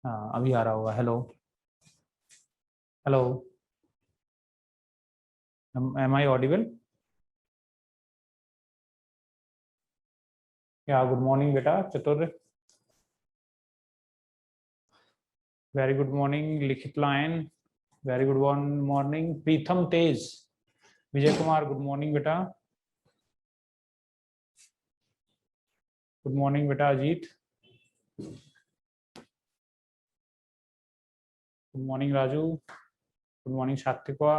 हाँ अभी आ रहा होगा। Hello hello, am I audible? Yeah good morning बेटा Chatur. Very good morning Likhit लायन। Very good morning Pritam Tej. Vijay Kumar good morning बेटा। गुड मॉर्निंग बेटा Ajit. Good morning Raju. Good morning Satvika.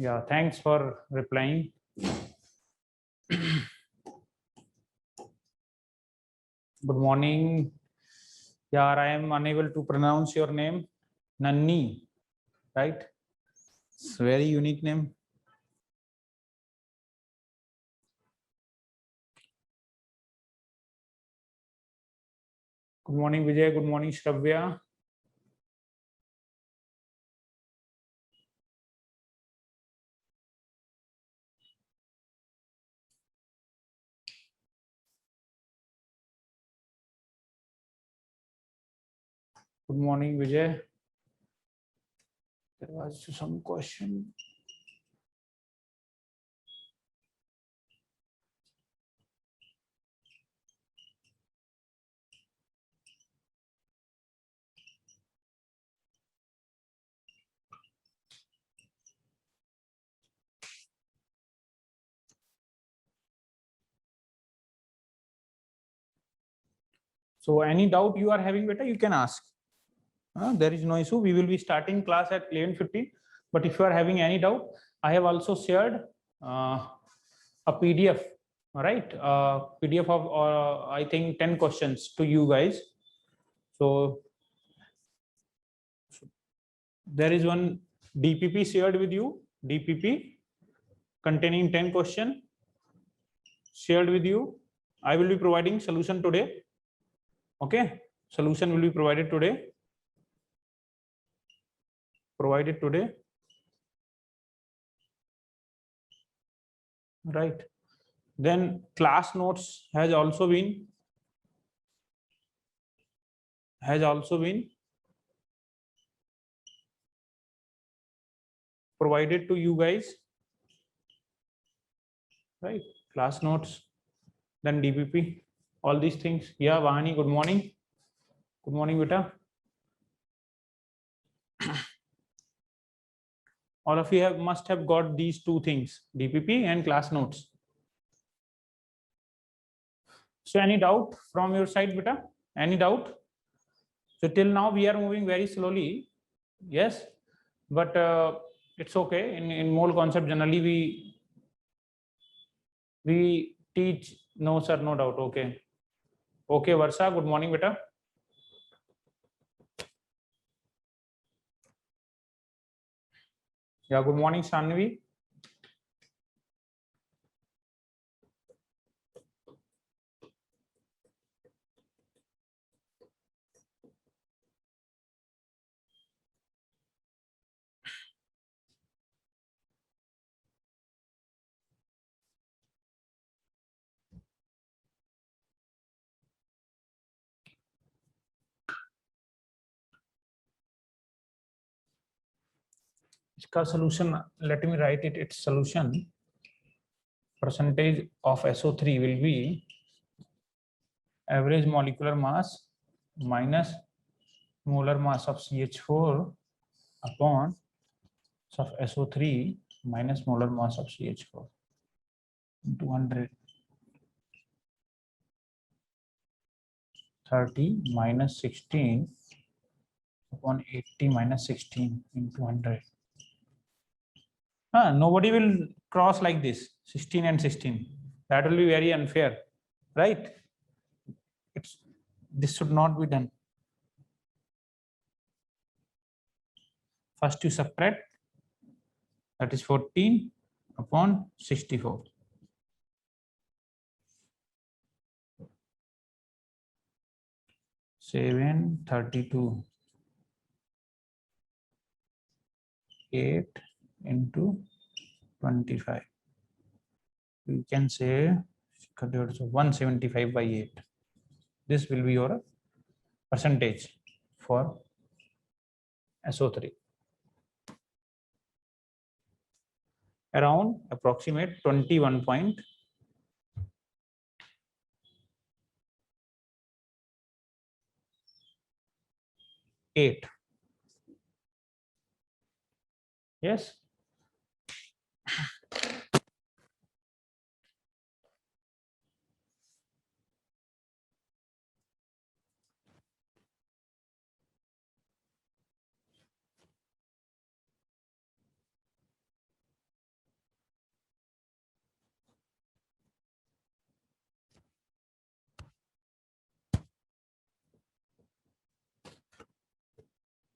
Yeah thanks for replying. Good morning यार, I am unable to pronounce your name. Nanni, right? It's very unique name. Good morning Vijay. Good morning Shravya. Good morning, Vijay. There was some question. So any doubt you are having, beta, you can ask. There is no issue. We will be starting class at 11:50. But if you are having any doubt, I have also shared a PDF, right? PDF of I think 10 questions to you guys. So there is one DPP shared with you. DPP containing 10 questions shared with you. I will be providing solution today. Okay, solution will be provided today. Right. Then class notes has also been provided to you guys. Right. Class notes, then DPP, all these things. Yeah, Vahani, good morning. Good morning, beta. All of you must have got these two things, DPP and class notes. So any doubt from your side, beta? Any doubt? So till now we are moving very slowly. Yes, but it's okay. In mole concept, generally we teach. No sir, no doubt. Okay. Okay, Varsha, good morning, beta. Yeah, good morning, Shanvi. इसका solution, let me write it. Its solution percentage of SO3 will be average molecular mass minus molar mass of CH4 upon of SO3 minus molar mass of CH4 into 100. 30 minus 16 upon 80 minus 16 into 100. Nobody will cross like this 16 and 16. That will be very unfair, right? This should not be done. First you subtract, that is 14 upon 64. 732 8 into 25. You can say 175 by 8. This will be your percentage for SO3. Around approximate 21.8. Yes.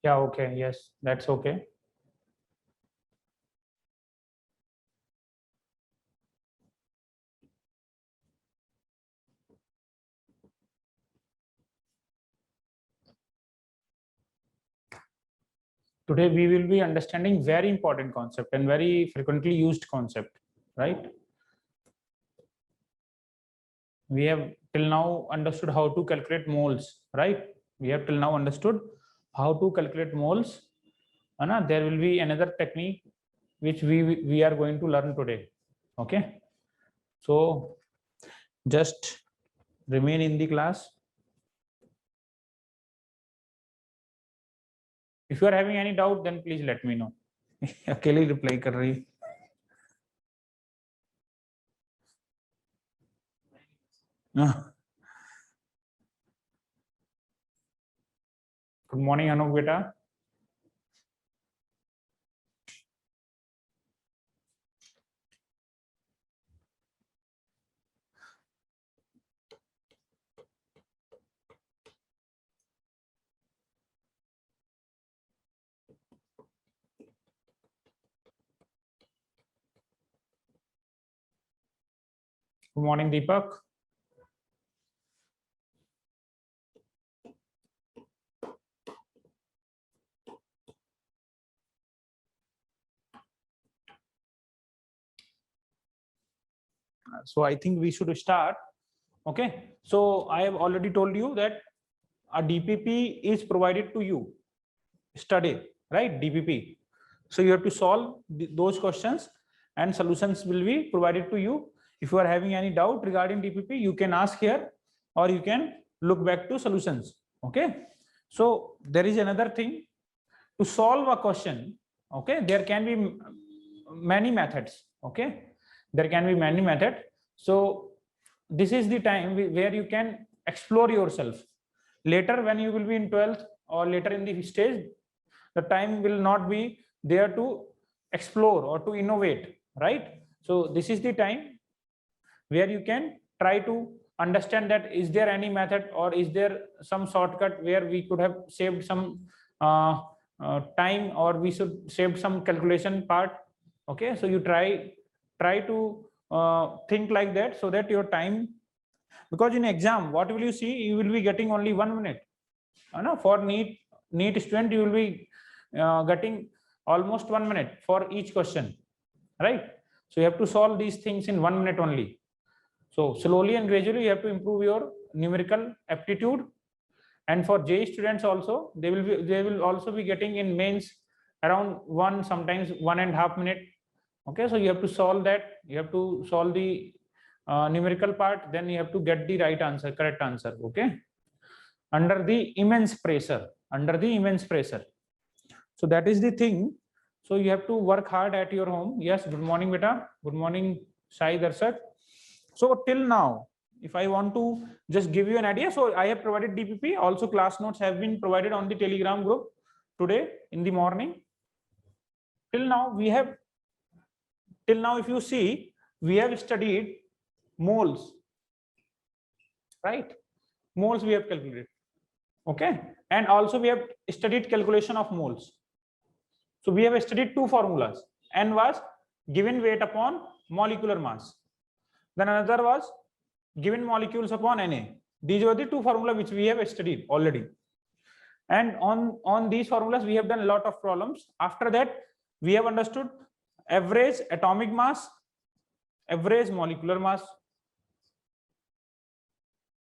Yeah, okay. Yes, that's okay. Today we will be understanding very important concept and very frequently used concept, right? We have till now understood how to calculate moles, right? We have till now understood how to calculate moles. And there will be another technique which we are going to learn today. Okay. So just remain in the class. If you are having any doubt, then please let me know. अकेले reply कर रही. Good morning, Anuk beta. Good morning, Deepak. So I think we should start. Okay. So I have already told you that a DPP is provided to you. Study, right? DPP. So you have to solve those questions and solutions will be provided to you. If you are having any doubt regarding DPP, you can ask here or you can look back to solutions. Okay. So there is another thing to solve a question. Okay. There can be many methods. Okay. There can be many methods. So this is the time where you can explore yourself. Later, when you will be in 12th or later in the stage, the time will not be there to explore or to innovate, right? So this is the time where you can try to understand that is there any method or is there some shortcut where we could have saved some time or we should save some calculation part. Okay, so you try to think like that so that your time, because in exam what will you see, you will be getting only 1 minute. For NEET student you will be getting almost 1 minute for each question, right? So you have to solve these things in 1 minute only. So slowly and gradually you have to improve your numerical aptitude. And for JEE students also, they will also be getting in mains around sometimes 1.5 minute. Okay, so you have to solve that. You have to solve the numerical part, then you have to get the right answer, correct answer. Okay, under the immense pressure. So that is the thing. So you have to work hard at your home. Yes, good morning beta, good morning Sai Darshak. So till now, if I want to just give you an idea, so I have provided DPP. Also class notes have been provided on the Telegram group today in the morning. Till now if you see, we have studied moles, right? Moles we have calculated. Okay, and also we have studied calculation of moles. So we have studied two formulas. N was given weight upon molecular mass. Then another was given molecules upon Na. These were the two formula which we have studied already. And on these formulas, we have done a lot of problems. After that, we have understood average atomic mass, average molecular mass.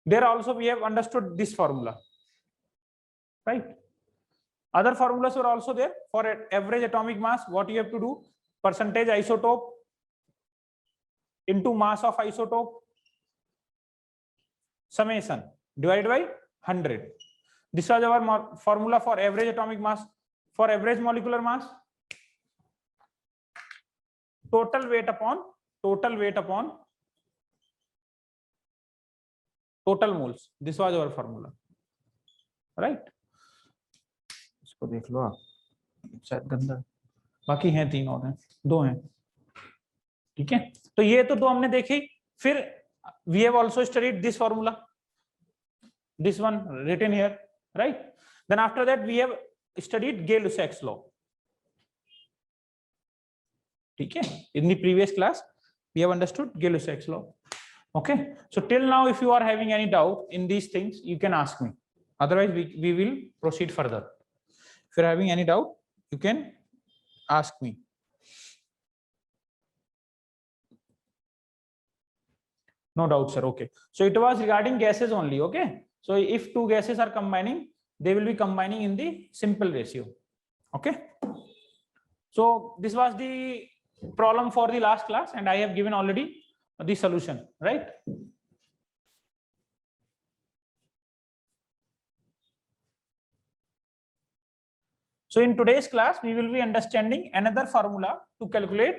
There also we have understood this formula, right? Other formulas were also there. For average atomic mass, what you have to do, percentage isotope into mass of isotope, summation divided by 100. This was our formula for average atomic mass. For average molecular mass, total weight upon total moles. This was our formula, right? इसको देख लो आप, शायद गंदा, बाकी हैं तीन और हैं, दो हैं, ठीक है। तो ये तो दो हमने देखी। फिर we have also studied this formula, this one written here, right? Then after that we have studied Gay-Lussac's law, ठीक है। In the previous class we have understood Gay-Lussac's law. Okay, so till now if you are having any doubt in these things, you can ask me, otherwise we will proceed further. If you are having any doubt, you can ask me. No doubt, sir. Okay, so it was regarding gases only. Okay, so if two gases are combining, they will be combining in the simple ratio. Okay, so this was the problem for the last class, and I have given already the solution, right? So in today's class, we will be understanding another formula to calculate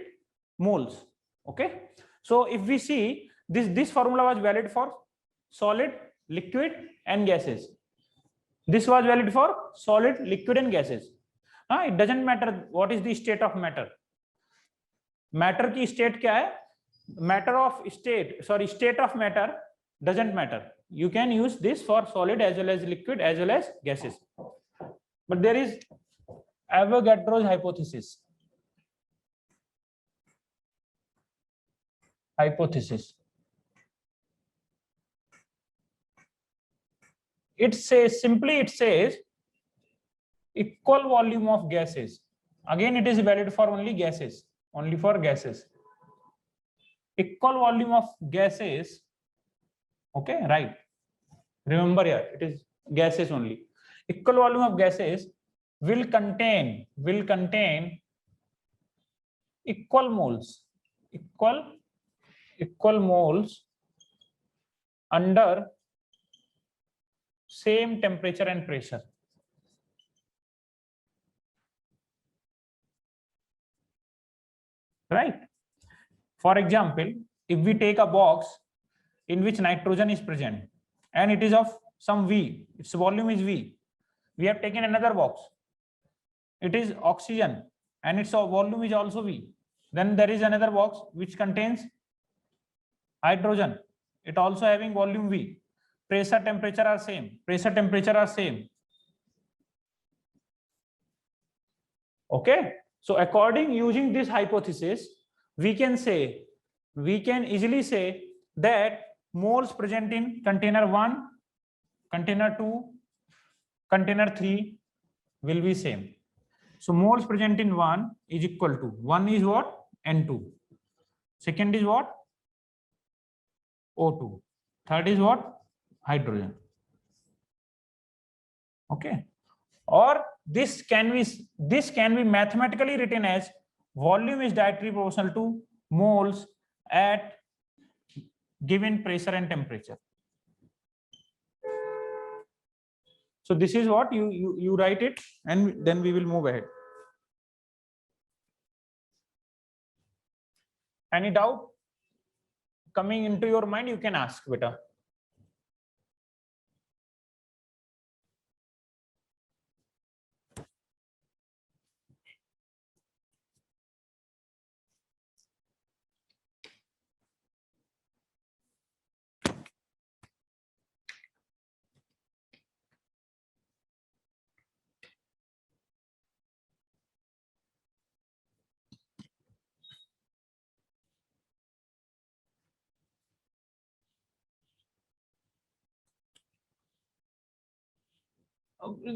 moles. Okay, so if we see this formula was valid for solid, liquid and gases. This was valid for solid, liquid and gases. It doesn't matter what is the state of matter. Matter की state क्या है? Matter of state, sorry, state of matter doesn't matter. You can use this for solid as well as liquid as well as gases. But there is Avogadro's hypothesis. It says simply, it says equal volume of gases. Again, it is valid for only gases, only for gases. Equal volume of gases. Okay, right. Remember here, it is gases only. Equal volume of gases will contain equal moles, equal moles under same temperature and pressure. Right? For example, if we take a box in which nitrogen is present and it is of some V, its volume is V. We have taken another box, it is oxygen and its volume is also V. Then there is another box which contains hydrogen, it also having volume V. Pressure, temperature are same. Okay, so using this hypothesis, we can easily say that moles present in container 1, container 2, container 3 will be same. So moles present in 1 is equal to 1 is what? N2. Second is what? O2. Third is what? Hydrogen. Okay, or this can be mathematically written as volume is directly proportional to moles at given pressure and temperature. So this is what you write it, and then we will move ahead. Any doubt coming into your mind, you can ask, beta.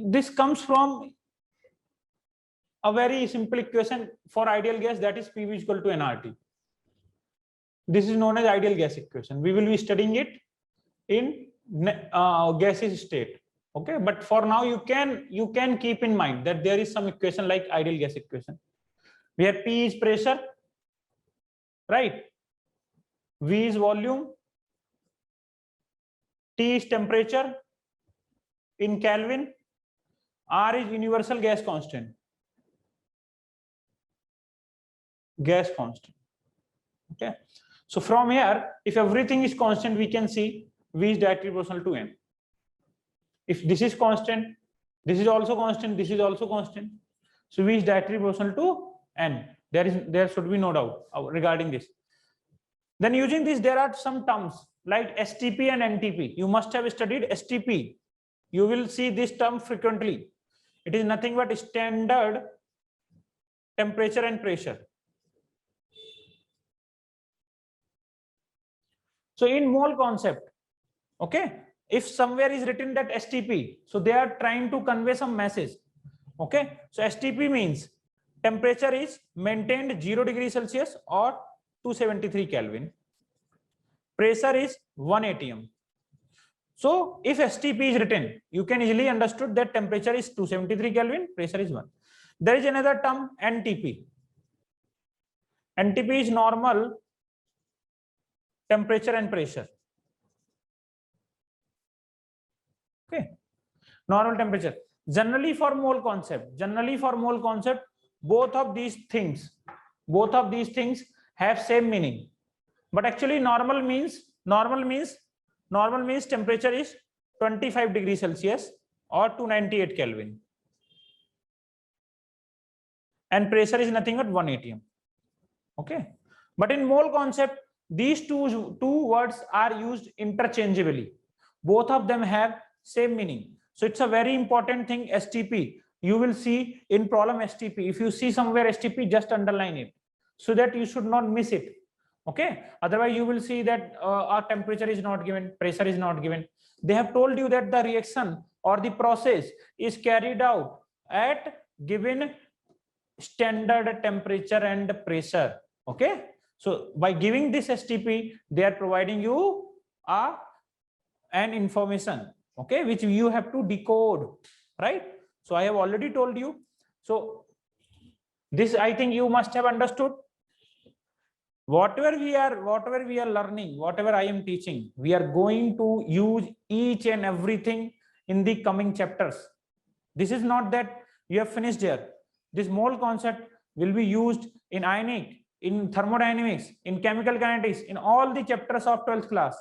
this comes from a very simple equation for ideal gas, that is PV is equal to nRT. This is known as ideal gas equation. We will be studying it in gaseous state. Okay, but for now you can keep in mind that there is some equation like ideal gas equation, where P is pressure, right? V is volume, T is temperature in Kelvin, R is universal gas constant. Gas constant. Okay. So from here, if everything is constant, we can see V is directly proportional to M. If this is constant, this is also constant, this is also constant. So V is directly proportional to N. There should be no doubt regarding this. Then using this, there are some terms like STP and NTP. You must have studied STP. You will see this term frequently. It is nothing but standard temperature and pressure. So in mole concept, okay, if somewhere is written that STP, so they are trying to convey some message. Okay, so STP means temperature is maintained 0 degrees Celsius or 273 Kelvin. Pressure is 1 atm. So if STP is written, you can easily understood that temperature is 273 Kelvin, pressure is 1. There is another term NTP. NTP is normal temperature and pressure. Okay, normal temperature. Generally for mole concept, both of these things have same meaning. But actually normal means temperature is 25 degrees Celsius or 298 Kelvin. And pressure is nothing but 1 atm. Okay. But in mole concept, these two words are used interchangeably. Both of them have same meaning. So it's a very important thing, STP. You will see in problem STP. If you see somewhere STP, just underline it so that you should not miss it. Okay. Otherwise, you will see that our temperature is not given, pressure is not given. They have told you that the reaction or the process is carried out at given standard temperature and pressure. Okay. So by giving this STP, they are providing you an information, okay, which you have to decode, right? So I have already told you. So this I think you must have understood. Whatever we are learning, whatever I am teaching, we are going to use each and everything in the coming chapters. This is not that you have finished here. This mole concept will be used in ionic, in thermodynamics, in chemical kinetics, in all the chapters of 12th class,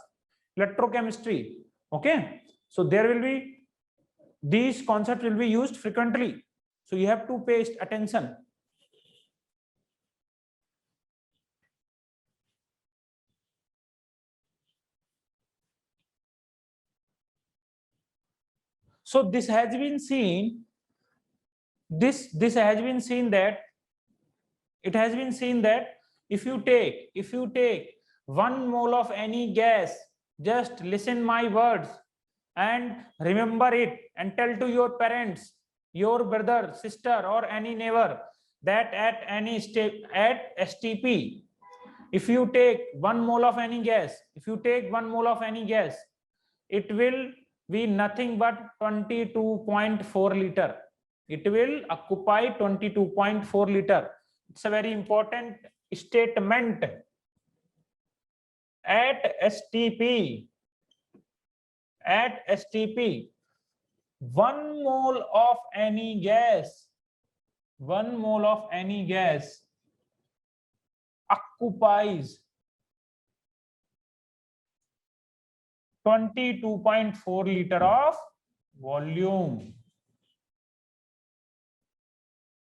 electrochemistry. Okay, so there will be, these concepts will be used frequently, so you have to pay attention. So this has been seen, this has been seen that it has been seen that if you take 1 mole of any gas, just listen my words and remember it and tell to your parents, your brother, sister, or any neighbor that at any step at STP, if you take 1 mole of any gas, it will be nothing but 22.4 liter. It will occupy 22.4 liter. It's a very important statement. At STP, 1 mole of any gas, occupies 22.4 liter of volume.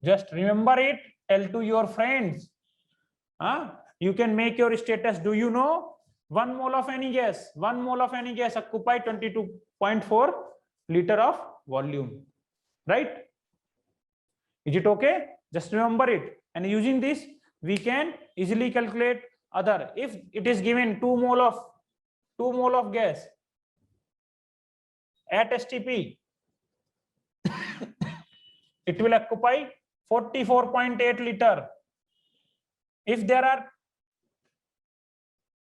Just remember it, tell to your friends. You can make your status. Do you know 1 mole of any gas occupy 22.4 liter of volume, right? Is it okay? Just remember it. And using this, we can easily calculate other. If it is given 2 mole of gas at STP, it will occupy 44.8 liter. If there are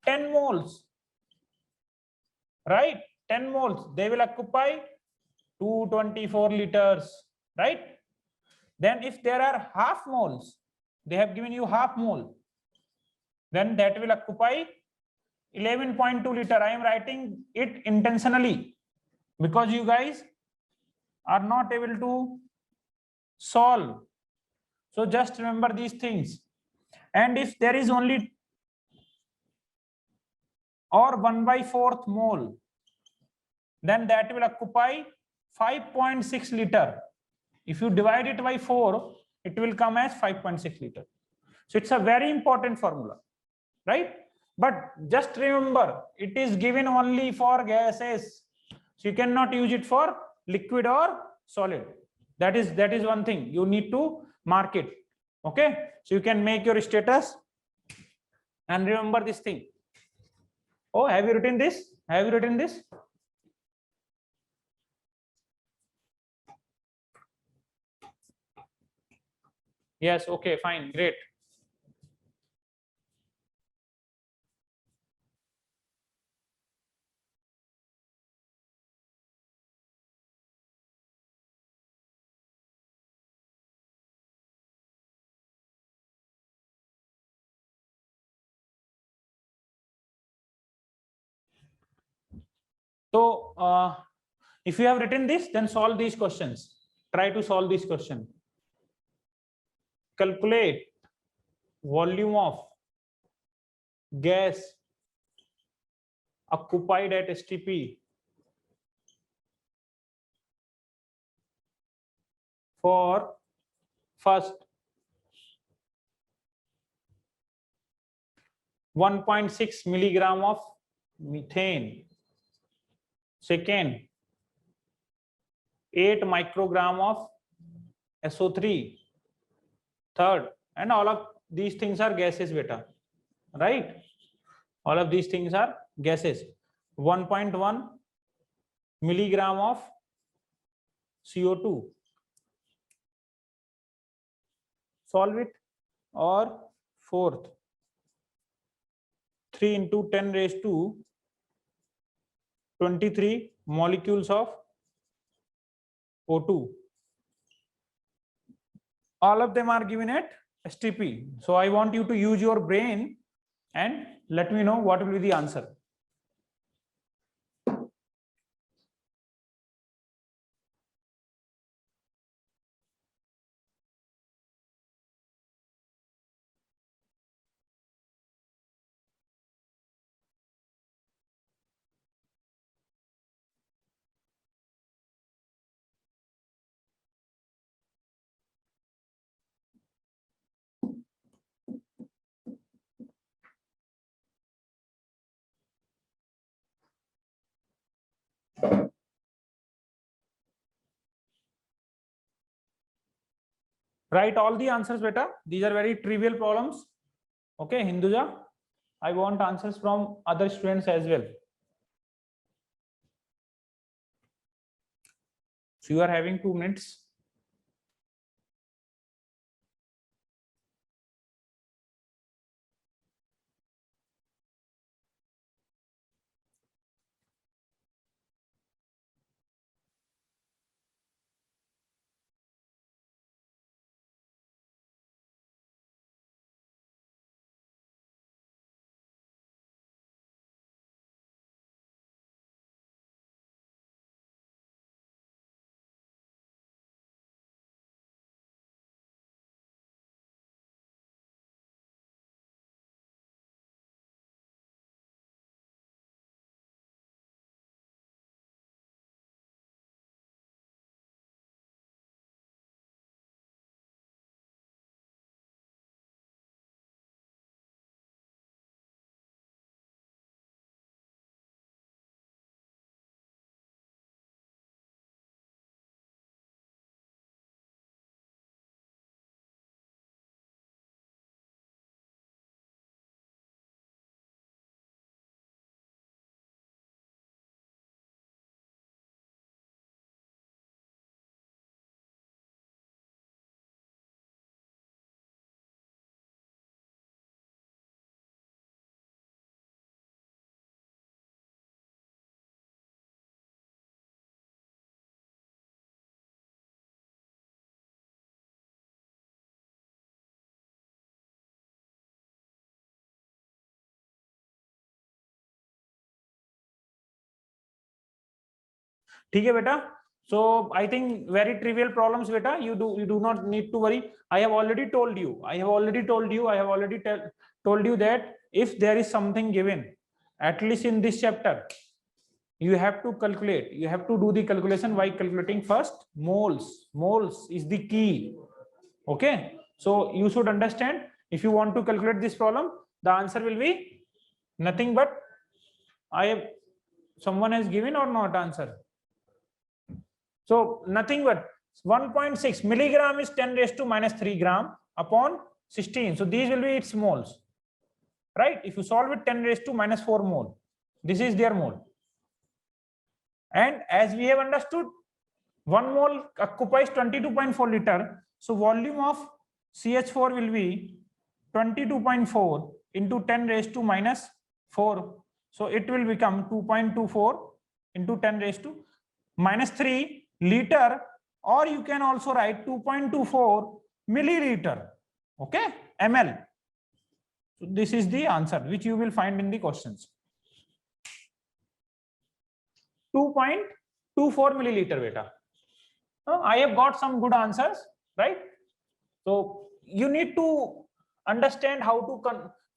10 moles, right, 10 moles, they will occupy 224 liters, right? Then if there are half moles, they have given you half mole, then that will occupy 11.2 liter. I am writing it intentionally because you guys are not able to solve. So just remember these things. And if there is only or 1/4 mole, then that will occupy 5.6 liter. If you divide it by 4, it will come as 5.6 liter. So it's a very important formula, right? But just remember, it is given only for gases. So you cannot use it for liquid or solid. That is one thing you need to mark it. Okay, so you can make your status and remember this thing. Oh, have you written this? Have you written this? Yes, okay, fine, great. So if you have written this, then solve these questions. Try to solve this question. Calculate volume of gas occupied at STP for first 1.6 milligram of methane, second 8 microgram of SO3, third, and all of these things are gases, beta, right? All of these things are gases. 1.1 milligram of CO2. Solve it. Or fourth, 3 into 10 raised to 23 molecules of O2. All of them are given at STP. So I want you to use your brain and let me know what will be the answer. Write all the answers, beta. These are very trivial problems. Okay, Hinduja, I want answers from other students as well. So you are having 2 minutes. ठीक है बेटा. So I think very trivial problems beta, you do not need to worry. I have already told you that if there is something given, at least in this chapter, you have to calculate, you have to do the calculation by calculating first moles is the key. Okay, so you should understand, if you want to calculate this problem, the answer will be nothing but, I have, someone has given or not answer. So nothing but 1.6 milligram is 10 raised to minus 3 gram upon 16. So these will be its moles, right? If you solve it, 10 raised to minus 4 mole, this is their mole. And as we have understood, 1 mole occupies 22.4 liter. So volume of CH4 will be 22.4 into 10 raised to minus 4. So it will become 2.24 into 10 raised to minus 3 liter, or you can also write 2.24 milliliter. Okay, ml. So this is the answer which you will find in the questions. 2.24 milliliter beta. I have got some good answers, right? So you need to understand how to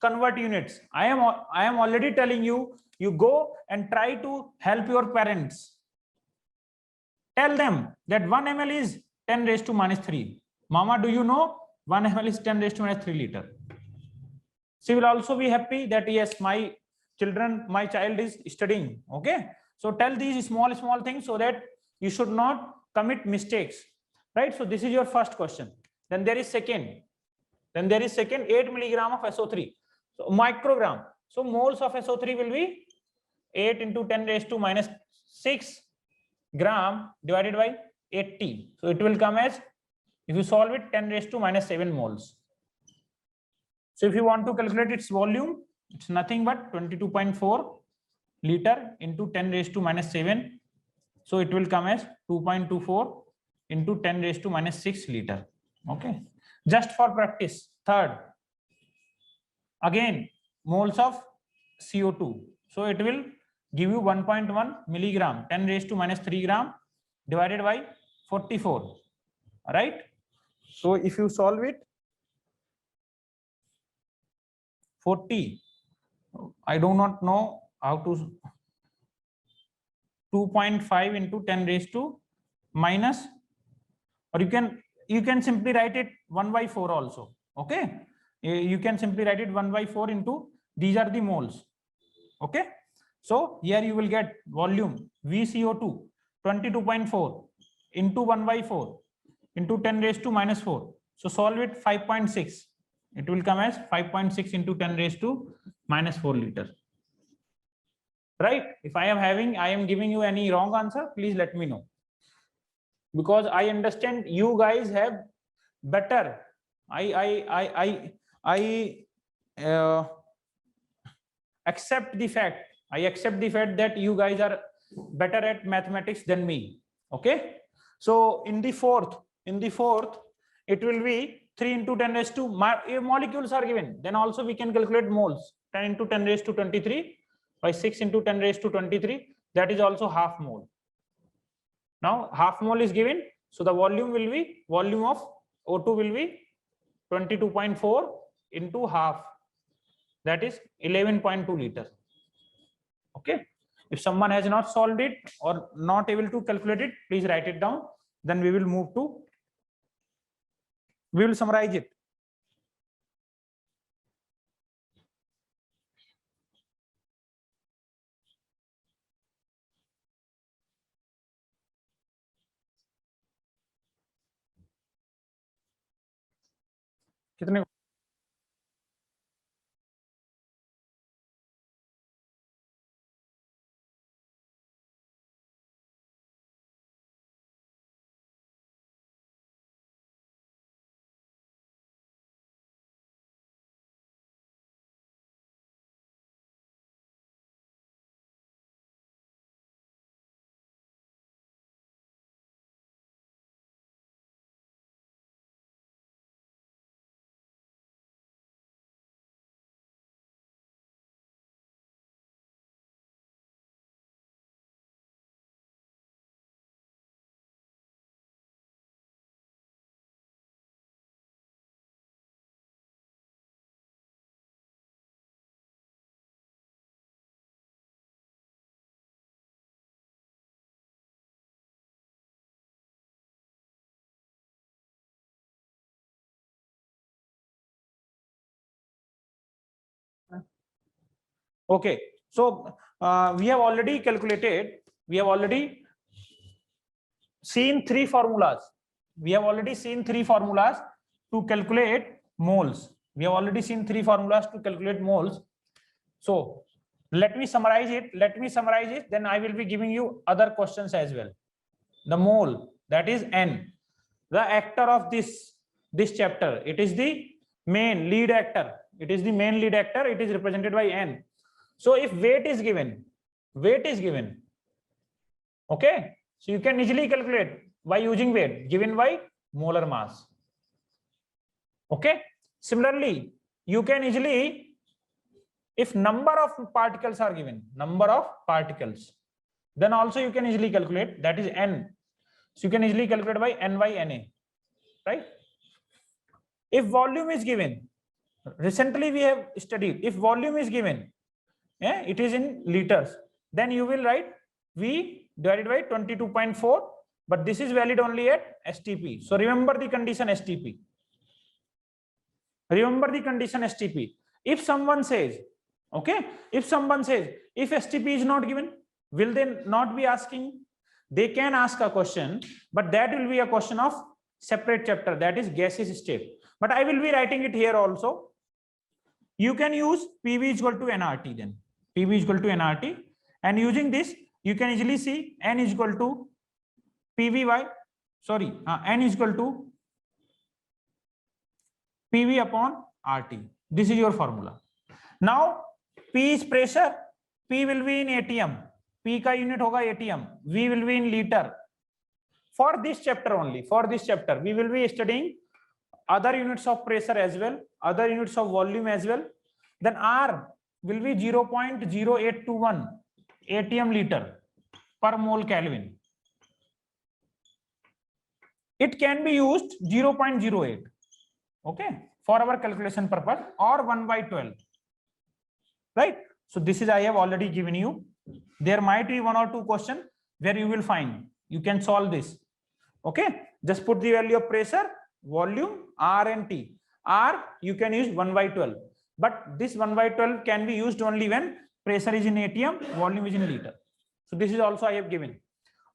convert units. I am already telling you, you go and try to help your parents. Tell them that 1 ml is 10 raised to minus 3. Mama, do you know 1 ml is 10 raised to minus 3 liter? She will also be happy that yes, my child is studying. Okay, so tell these small things so that you should not commit mistakes, right? So this is your first question. Then there is second 8 milligram of SO3, so microgram. So moles of SO3 will be 8 into 10 raised to minus 6 gram divided by 80. So it will come as, if you solve it, 10 raised to minus 7 moles. So if you want to calculate its volume, it's nothing but 22.4 liter into 10 raised to minus 7. So it will come as 2.24 into 10 raised to minus 6 liter. Okay, just for practice. Third, again, moles of CO2. So it will give you 1.1 milligram 10 raised to minus 3 gram divided by 44, right? So if you solve it, 40, I do not know how to, 2.5 into 10 raised to minus, or you can simply write it 1 by 4 also. Okay, you can simply write it 1 by 4 into, these are the moles. Okay, so here you will get volume VCO2 22.4 into 1 by 4 into 10 raised to minus 4. So solve it, 5.6. It will come as 5.6 into 10 raised to minus 4 liter. Right? If I am giving you any wrong answer, please let me know. Because I understand you guys have better. I accept the fact. I accept the fact that you guys are better at mathematics than me. Okay. So in the fourth, it will be 3 into 10 raised to, molecules are given. Then also we can calculate moles. 10 into 10 raised to 23 by 6 into 10 raised to 23. That is also half mole. Now half mole is given. So the volume of O2 will be 22.4 into half. That is 11.2 liter. Okay. If someone has not solved it or not able to calculate it, please write it down. Then we will summarize it. कितने Okay, so we have already calculated, we have already seen three formulas. We have already seen three formulas to calculate moles. We have already seen three formulas to calculate moles. So let me summarize it. Let me summarize it. Then I will be giving you other questions as well. The mole, that is N, the actor of this chapter. It is the main lead actor. It is the main lead actor. It is represented by N. So if weight is given, okay, so you can easily calculate by using weight given by molar mass. Okay. Similarly, you can easily, if number of particles are given, number of particles, then also you can easily calculate, that is N. So you can easily calculate by N by Na, right? If volume is given, recently we have studied, if volume is given, it is in liters, then you will write V divided by 22.4, but this is valid only at STP. So remember the condition STP. Remember the condition STP. If someone says, okay, if someone says, if STP is not given, will they not be asking? They can ask a question, but that will be a question of separate chapter, that is gaseous state. But I will be writing it here also. You can use PV is equal to nRT then. PV is equal to nRT, and using this you can easily see N is equal to PVY, sorry, N is equal to PV upon RT. This is your formula. Now P is pressure, P will be in ATM, P का unit होगा ATM, V will be in liter. For this chapter only, for this chapter, we will be studying other units of pressure as well, other units of volume as well. Then R will be 0.0821 ATM liter per mole Kelvin. It can be used 0.08, okay, for our calculation purpose, or 1 by 12, right? So this is I have already given you. There might be one or two questions where you will find, you can solve this, okay? Just put the value of pressure, volume, R and T. R you can use 1 by 12, but this 1 by 12 can be used only when pressure is in ATM, volume is in liter. So this is also I have given,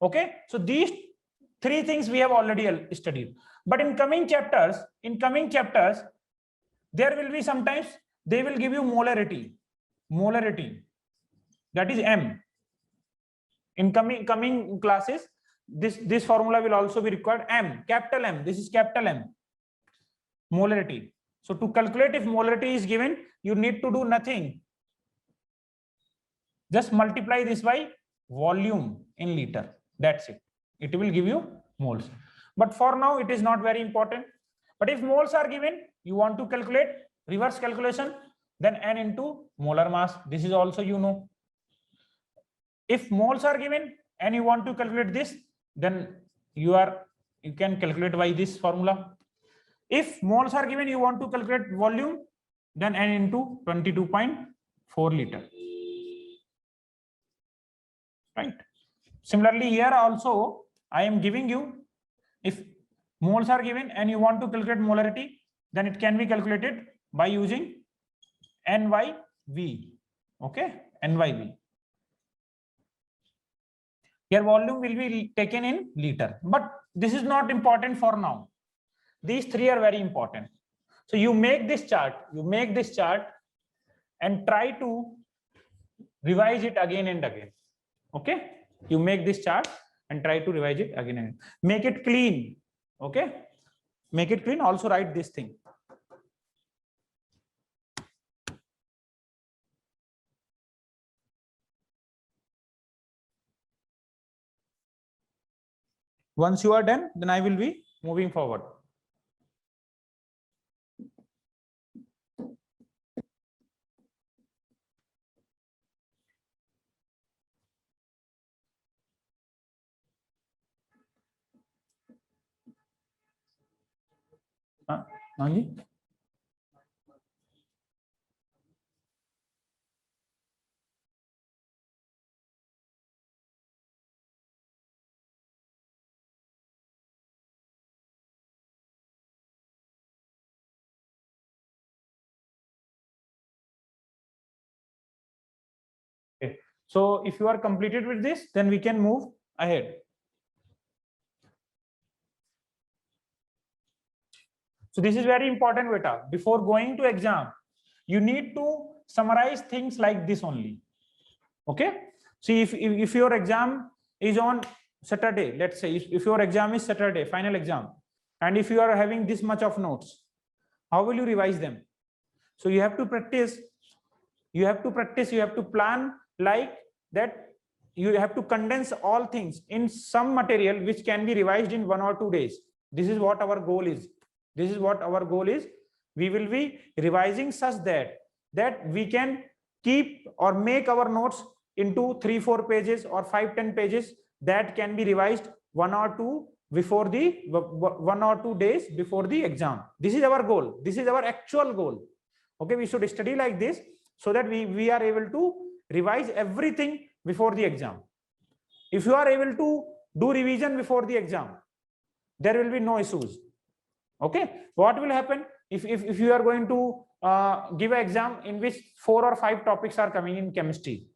okay? So these three things we have already studied, but in coming chapters, there will be sometimes they will give you molarity, that is M. In coming classes, this formula will also be required. M, capital M, this is capital M, molarity. So to calculate if molarity is given, you need to do nothing, just multiply this by volume in liter, that's it. It will give you moles, but for now it is not very important. But if moles are given, you want to calculate reverse calculation, then N into molar mass. This is also, you know, if moles are given and you want to calculate this, then you can calculate by this formula. If moles are given, you want to calculate volume, then N into 22.4 liter, right? Similarly here also I am giving you, if moles are given and you want to calculate molarity, then it can be calculated by using N by V, okay, N by V. Here volume will be taken in liter, but this is not important for now. These three are very important. So you make this chart, and try to revise it again and again, okay? You make this chart and try to revise it again and again. Make it clean, okay? Make it clean. Also write this thing. Once you are done, then I will be moving forward. हाँ जी। So if you are completed with this, then we can move ahead. So this is very important, beta. Before going to exam, you need to summarize things like this only. Okay. See, if your exam is on Saturday, let's say if your exam is Saturday, final exam, and if you are having this much of notes, how will you revise them? So you have to practice. You have to plan like that. You have to condense all things in some material which can be revised in 1 or 2 days. This is what our goal is. This is what our goal is. We will be revising such that we can keep or make our notes into 3-4 pages or 5-10 pages that can be revised 1 or 2 before the 1 or 2 days before the exam. This is our goal. This is our actual goal. Okay, we should study like this so that we are able to revise everything before the exam. If you are able to do revision before the exam, there will be no issues. Okay, what will happen if you are going to give an exam in which 4 or 5 topics are coming in chemistry?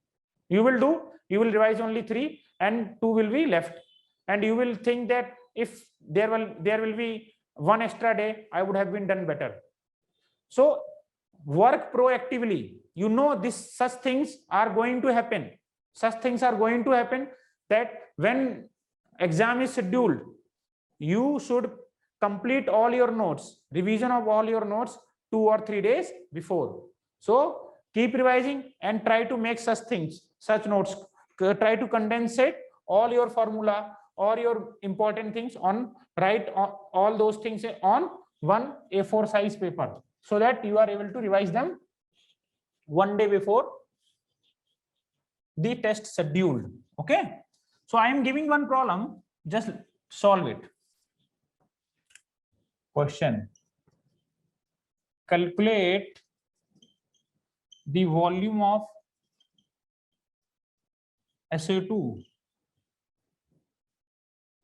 You will revise only 3 and 2 will be left, and you will think that if there will be 1 extra day, I would have been done better. So work proactively. You know such things are going to happen. Such things are going to happen that when exam is scheduled, you should complete all your notes, revision of all your notes 2 or 3 days before. So keep revising and try to make such things, such notes. Try to condense it, all your formula or your important things on, write all those things on 1 A4 size paper, so that you are able to revise them 1 day before the test scheduled. Okay. So I am giving one problem, just solve it. Question: calculate the volume of SO2.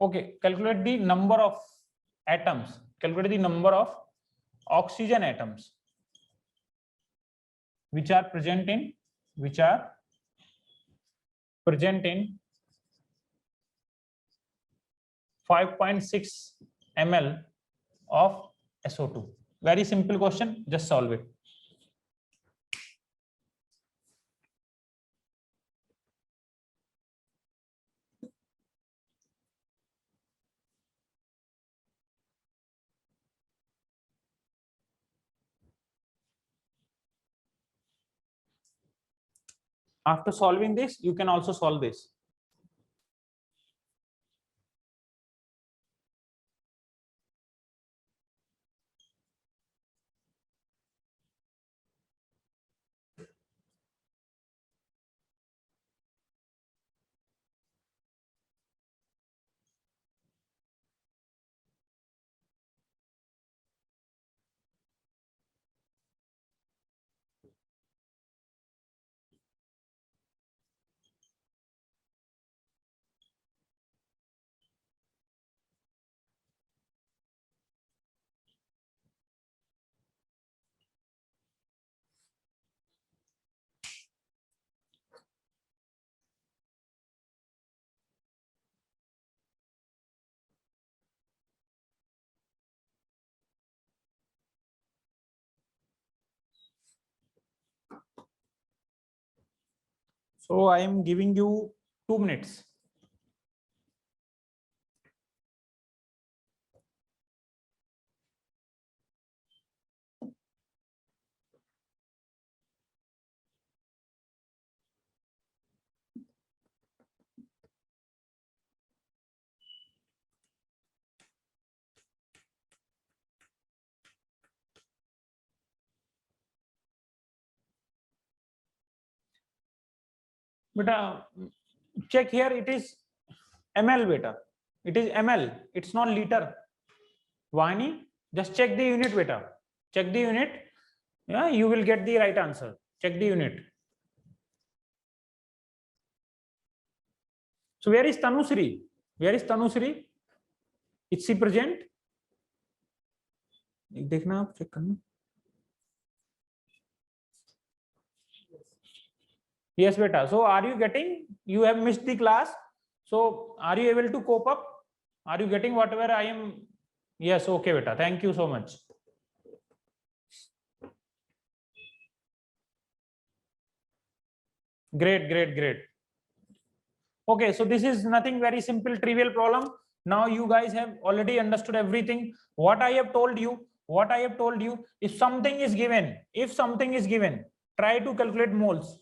Okay, calculate the number of atoms. Calculate the number of oxygen atoms which are present in 5.6 ml of SO2. Very simple question, just solve it. After solving this, you can also solve this. So I am giving you 2 minutes. But check here, it is ml, beta. It is ml, it's not liter. Vani, just check the unit, beta. Check the unit. Yeah, you will get the right answer. Check the unit. So where is Tanusri? Where is Tanusri? Is she present? देखना आप, check करना. Yes, beta. So are you getting? You have missed the class. So are you able to cope up? Are you getting whatever I am? Yes. Okay, beta. Thank you so much. Great, great, great. Okay, so this is nothing very simple, trivial problem. Now you guys have already understood everything. What I have told you, if something is given, try to calculate moles.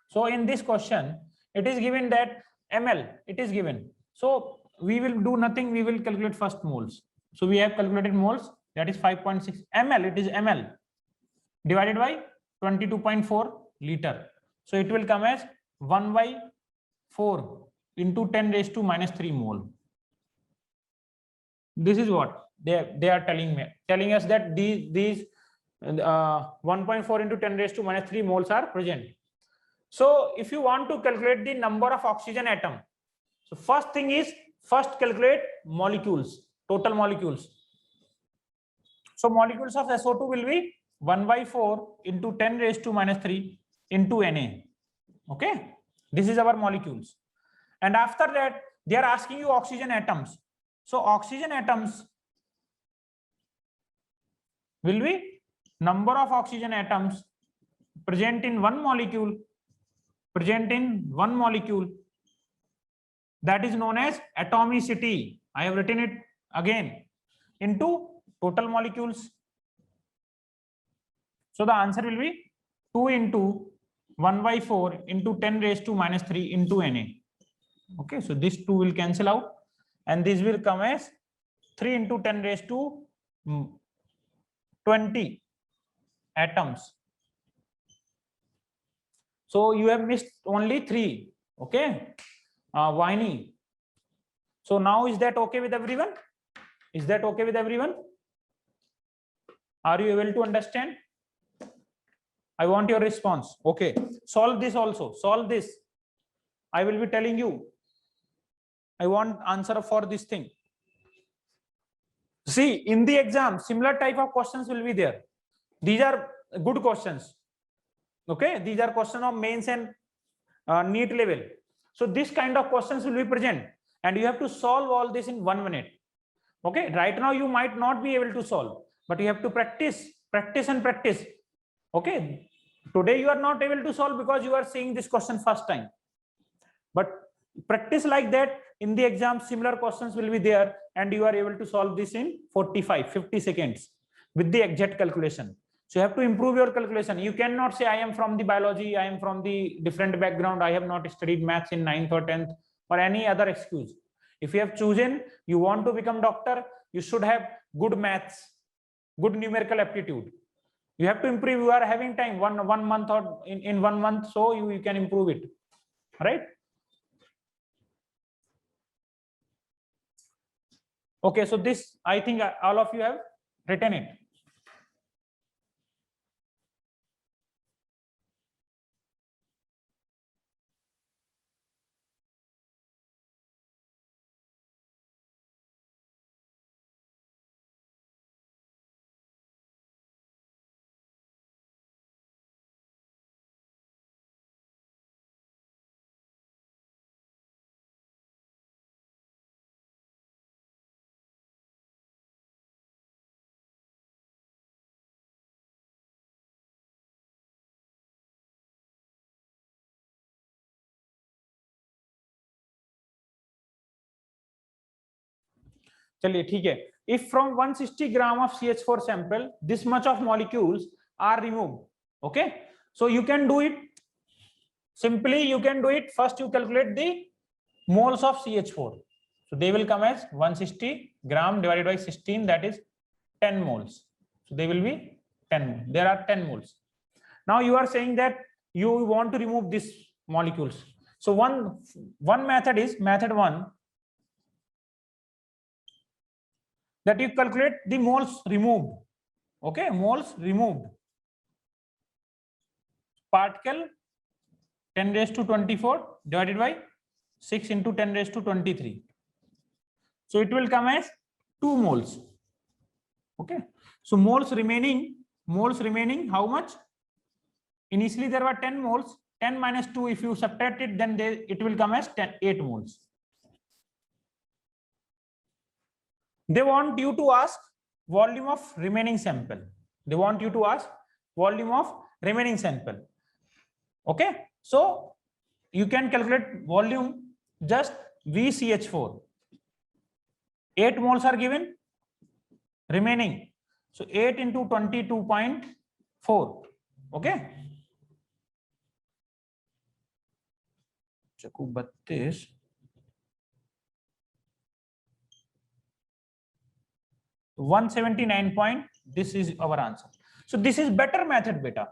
So in this question, it is given that ml, it is given. So we will do nothing, we will calculate first moles. So we have calculated moles, that is 5.6 ml, it is ml divided by 22.4 liter. So it will come as 1/4 into 10 raised to minus 3 mole. This is what they are telling us that these 1.4 into 10 raised to minus 3 moles are present. So if you want to calculate the number of oxygen atom, so first thing is first calculate molecules, total molecules. So molecules of SO2 will be 1/4 into 10 raised to minus 3 into Na. Okay, this is our molecules. And after that, they are asking you oxygen atoms. So oxygen atoms will be number of oxygen atoms present in one molecule, that is known as atomicity. I have written it again into total molecules. So the answer will be 2 into 1/4 into 10 raised to minus 3 into Na. Okay, so this 2 will cancel out and this will come as 3 into 10 raised to 20 atoms. So you have missed only 3. Okay, Viney. So now is that okay with everyone? Is that okay with everyone? Are you able to understand? I want your response. Okay, solve this also. Solve this. I will be telling you. I want answer for this thing. See, in the exam, similar type of questions will be there. These are good questions. Okay, these are questions of mains and NEET level. So this kind of questions will be present and you have to solve all this in 1 minute. Okay, right now you might not be able to solve, but you have to practice. Okay, today you are not able to solve because you are seeing this question first time, but practice like that. In the exam, similar questions will be there and you are able to solve this in 45-50 seconds with the exact calculation. So you have to improve your calculation. You cannot say I am from the biology, I am from the different background, I have not studied maths in 9th or 10th, or any other excuse. If you have chosen, you want to become doctor, you should have good maths, good numerical aptitude. You have to improve. You are having time, one month or in 1 month, so you can improve it, right? Okay, so this, I think all of you have written it. चलिए ठीक है. If from 160 gram of CH4 sample, this much of molecules are removed. Okay, so you can do it simply. You can do it. First you calculate the moles of CH4. So they will come as 160 gram divided by 16, that is 10 moles. So they will be 10. There are 10 moles. Now you are saying that you want to remove these molecules. So one method is method 1, that you calculate the moles removed. Okay, moles removed. Particle 10 raised to 24 divided by 6 into 10 raised to 23. So it will come as 2 moles. Okay, so moles remaining how much? initially there were 10 moles. 10 minus 2, if you subtract it, then it will come as 8 moles. They want you to ask volume of remaining sample. They want you to ask volume of remaining sample. Okay, so you can calculate volume just VCH4. 8 moles are given, remaining. So 8 into 22.4. Okay. 32. 179. This is our answer. So this is better method, beta.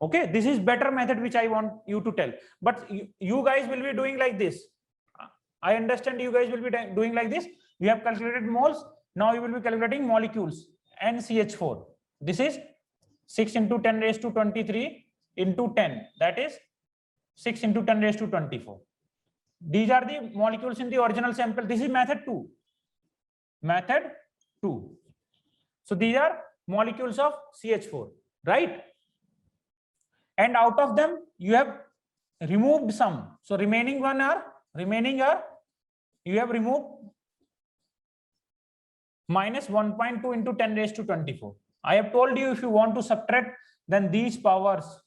Okay, this is better method which I want you to tell. But you guys will be doing like this. I understand you guys will be doing like this. We have calculated moles. Now you will be calculating molecules. NCH4. This is 6 into 10 raised to 23 into 10. That is 6 into 10 raised to 24. These are the molecules in the original sample. This is method 2. Method 2. So these are molecules of CH4, right? And out of them you have removed some. So remaining are you have removed minus 1.2 into 10 raised to 24. I have told you if you want to subtract, then these powers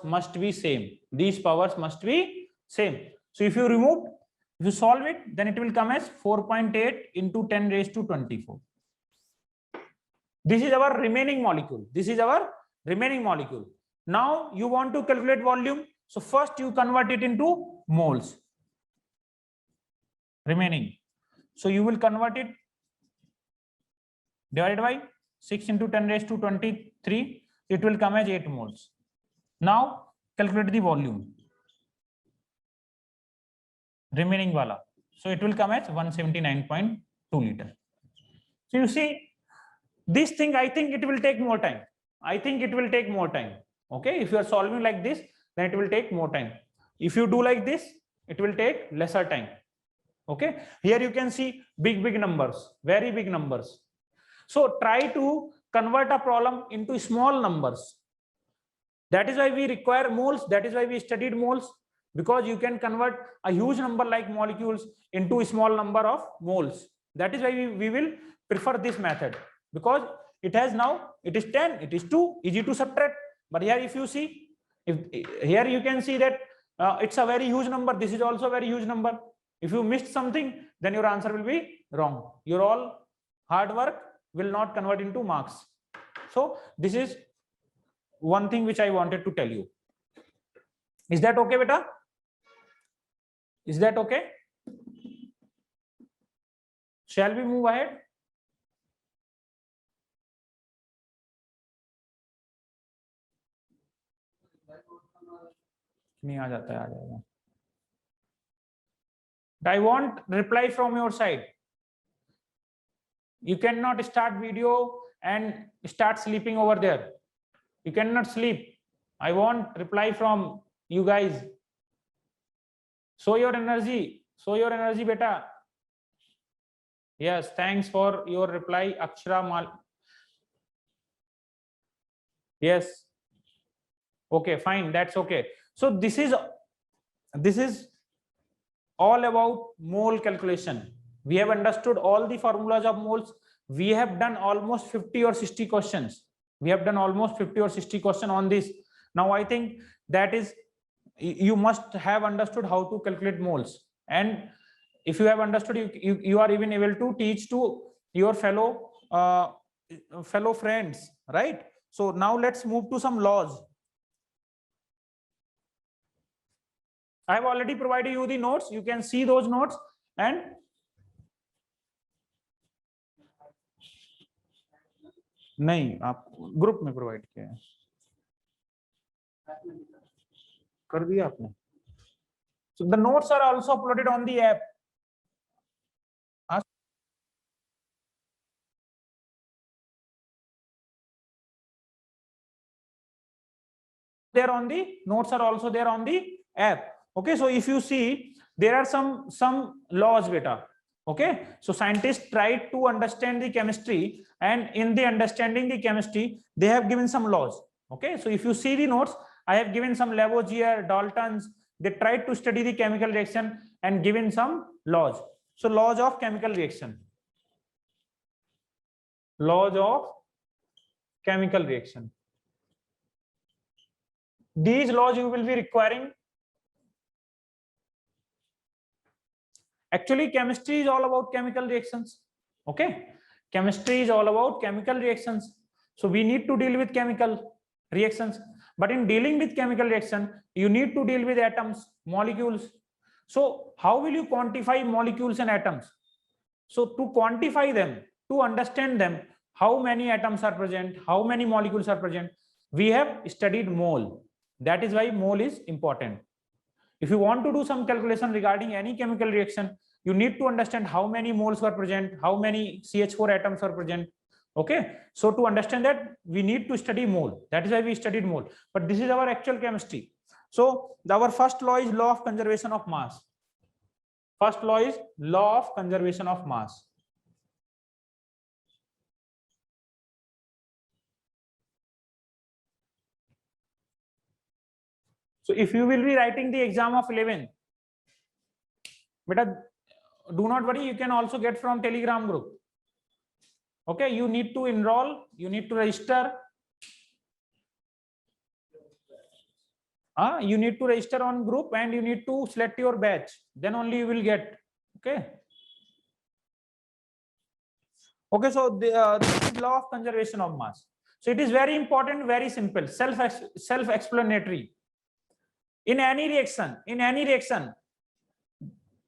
must be same. These powers must be same. So if you solve it, then it will come as 4.8 into 10 raised to 24. This is our remaining molecule. This is our remaining molecule. Now you want to calculate volume. So first you convert it into moles. Remaining. So you will convert it divided by 6 into 10 raised to 23. It will come as 8 moles. Now calculate the volume. Remaining wala. So it will come as 179.2 liter. So you see, this thing, I think it will take more time. Okay, if you are solving like this, then it will take more time. If you do like this, it will take lesser time. Okay, here you can see big numbers, very big numbers. So try to convert a problem into small numbers. That is why we require moles. That is why we studied moles, because you can convert a huge number like molecules into a small number of moles. That is why we will prefer this method, because it is 10, it is 2, easy to subtract. But here if you see, here you can see that it's a very huge number. This is also a very huge number. If you missed something, then your answer will be wrong. Your all hard work will not convert into marks. So this is one thing which I wanted to tell you. Is that okay, beta? Is that okay? Shall we move ahead? नहीं आ जाता है, आ जाएगा. I want reply from your side. You cannot start video and start sleeping over there. You cannot sleep. I want reply from you guys. Show your energy. Show your energy, beta. Yes, thanks for your reply, Akshara Mal. Yes. Okay, fine. That's okay. So this is all about mole calculation. We have understood all the formulas of moles. We have done almost 50 or 60 questions. We have done almost 50 or 60 questions on this. Now I think that is, you must have understood how to calculate moles. And if you have understood, you are even able to teach to your fellow friends, right? So now let's move to some laws. I have already provided you the notes. You can see those notes and नहीं, आप group में provide किया है, कर दिया आपने. So the notes are also uploaded on the app. There on the notes are also there on the app. Okay, so if you see, there are some laws, beta. Okay, so scientists tried to understand the chemistry, and in the understanding the chemistry, they have given some laws. Okay, so if you see the notes, I have given some Lavoisier, Dalton's. They tried to study the chemical reaction and given some laws. So laws of chemical reaction. Laws of chemical reaction. These laws you will be requiring. Actually, chemistry is all about chemical reactions. Okay, chemistry is all about chemical reactions. So we need to deal with chemical reactions. But in dealing with chemical reaction, you need to deal with atoms, molecules. So how will you quantify molecules and atoms? So to quantify them, to understand them, how many atoms are present, how many molecules are present, we have studied mole. That is why mole is important. If you want to do some calculation regarding any chemical reaction, you need to understand how many moles are present, how many CH4 atoms are present. Okay, so to understand that, we need to study mole. That is why we studied mole. But this is our actual chemistry. So our first law is law of conservation of mass. First law is law of conservation of mass. So if you will be writing the exam of 11, but do not worry, you can also get from Telegram group. Okay, you need to enroll, you need to register. You need to register on group and you need to select your batch. Then only you will get. Okay. Okay, so this is law of conservation of mass. So it is very important, very simple, self-explanatory. In any reaction,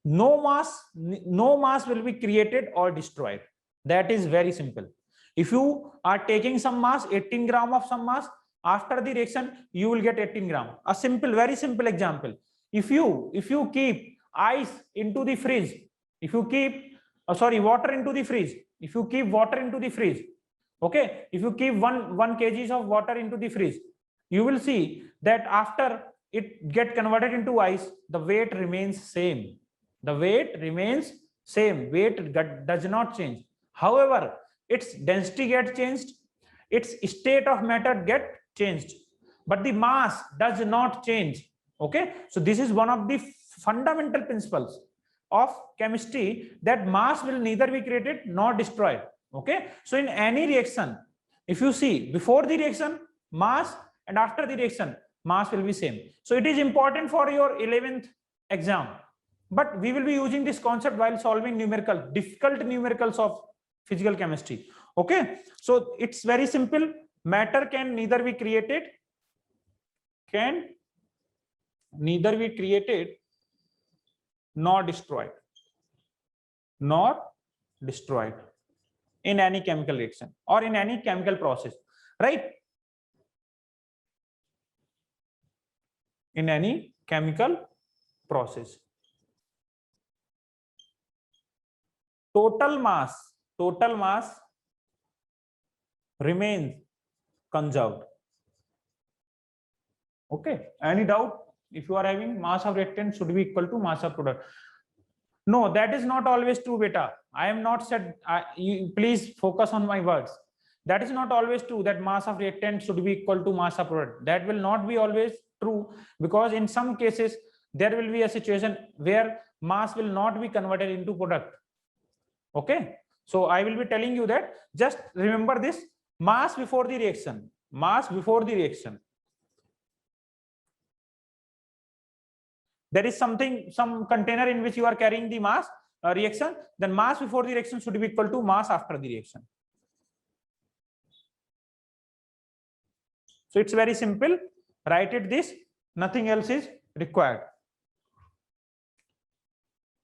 no mass will be created or destroyed. That is very simple. If you are taking some mass, 18 gram of some mass, after the reaction you will get 18 gram. A simple, very simple example. If you keep ice into the fridge, if you keep water into the fridge, if you keep water into the fridge, okay, if you keep 1 kg of water into the fridge, you will see that after it get converted into ice, the weight remains same. The weight remains same. Weight does not change. However, its density gets changed, its state of matter get changed, but the mass does not change. Okay, so this is one of the fundamental principles of chemistry, that mass will neither be created nor destroyed. Okay, so in any reaction, if you see before the reaction mass and after the reaction mass will be same. So it is important for your 11th exam, but we will be using this concept while solving difficult numericals of physical chemistry. Okay, so it's very simple. Matter can neither be created nor destroyed in any chemical reaction or in any chemical process, right? In any chemical process, total mass remains conserved. Okay, any doubt? If you are having mass of reactant should be equal to mass of product. No, that is not always true, beta. I am not said, please focus on my words. That is not always true that mass of reactant should be equal to mass of product. That will not be always true, because in some cases there will be a situation where mass will not be converted into product. Okay, so I will be telling you that, just remember this, mass before the reaction. There is some container in which you are carrying the mass reaction, then mass before the reaction should be equal to mass after the reaction. So it's very simple. Write it this, nothing else is required.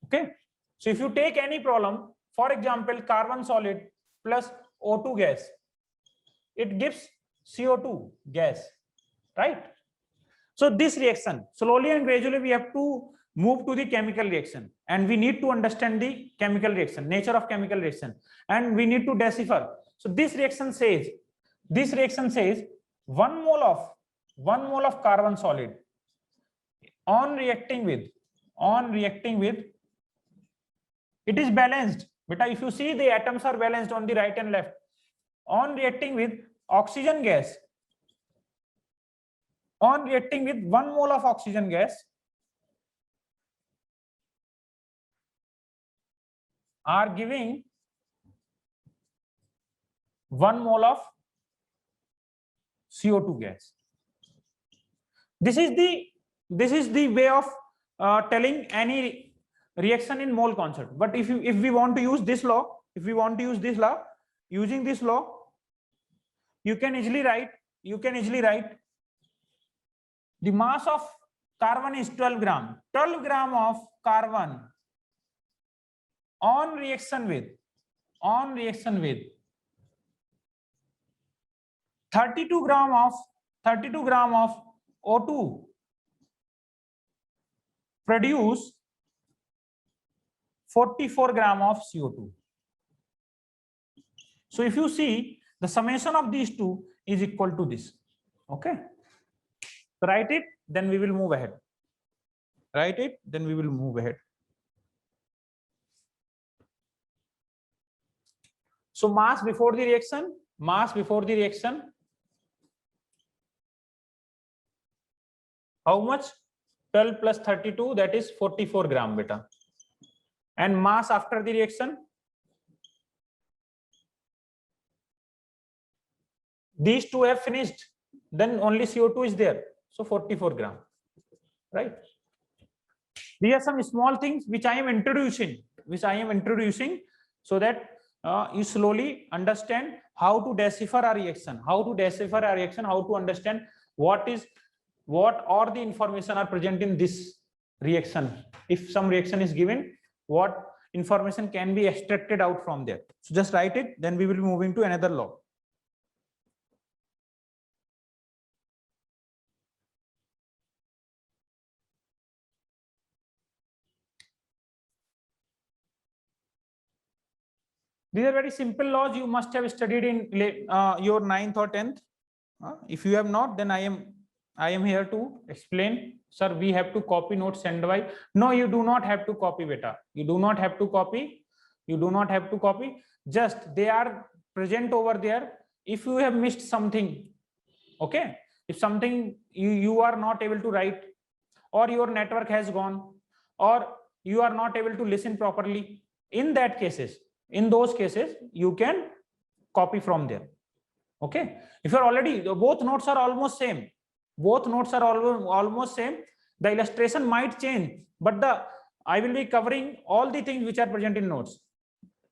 Okay, so if you take any problem, for example, carbon solid plus O2 gas, it gives CO2 gas, right? So this reaction, slowly and gradually we have to move to the chemical reaction, and we need to understand the chemical reaction, nature of chemical reaction, and we need to decipher. So this reaction says 1 mole of carbon solid on reacting with it is balanced. But if you see, the atoms are balanced on the right and left. On reacting with oxygen gas, on reacting with 1 mole of oxygen gas are giving 1 mole of CO2 gas. This is the way of telling any reaction in mole concept. But if we want to use this law, using this law, you can easily write the mass of carbon is 12 gram. 12 gram of carbon on reaction with 32 gram of O2 produce 44 gram of CO2. So if you see, the summation of these two is equal to this. Okay, write it, then we will move ahead. So mass before the reaction, how much? 12 plus 32, that is 44 gram beta. And mass after the reaction, these two have finished, then only CO2 is there, so 44 gram, right? These are some small things which I am introducing, so that you slowly understand how to decipher a reaction, how to understand what all the information are present in this reaction. If some reaction is given, what information can be extracted out from there. So just write it, then we will be moving to another law. These are very simple laws you must have studied in your 9th or 10th. If you have not, then I am here to explain. Sir, we have to copy notes sent by. No, you do not have to copy beta. You do not have to copy. Just they are present over there. If you have missed something, okay, if something you are not able to write, or your network has gone, or you are not able to listen properly, in those cases you can copy from there. Okay, if you're already, both notes are almost same, the illustration might change, but I will be covering all the things which are present in notes.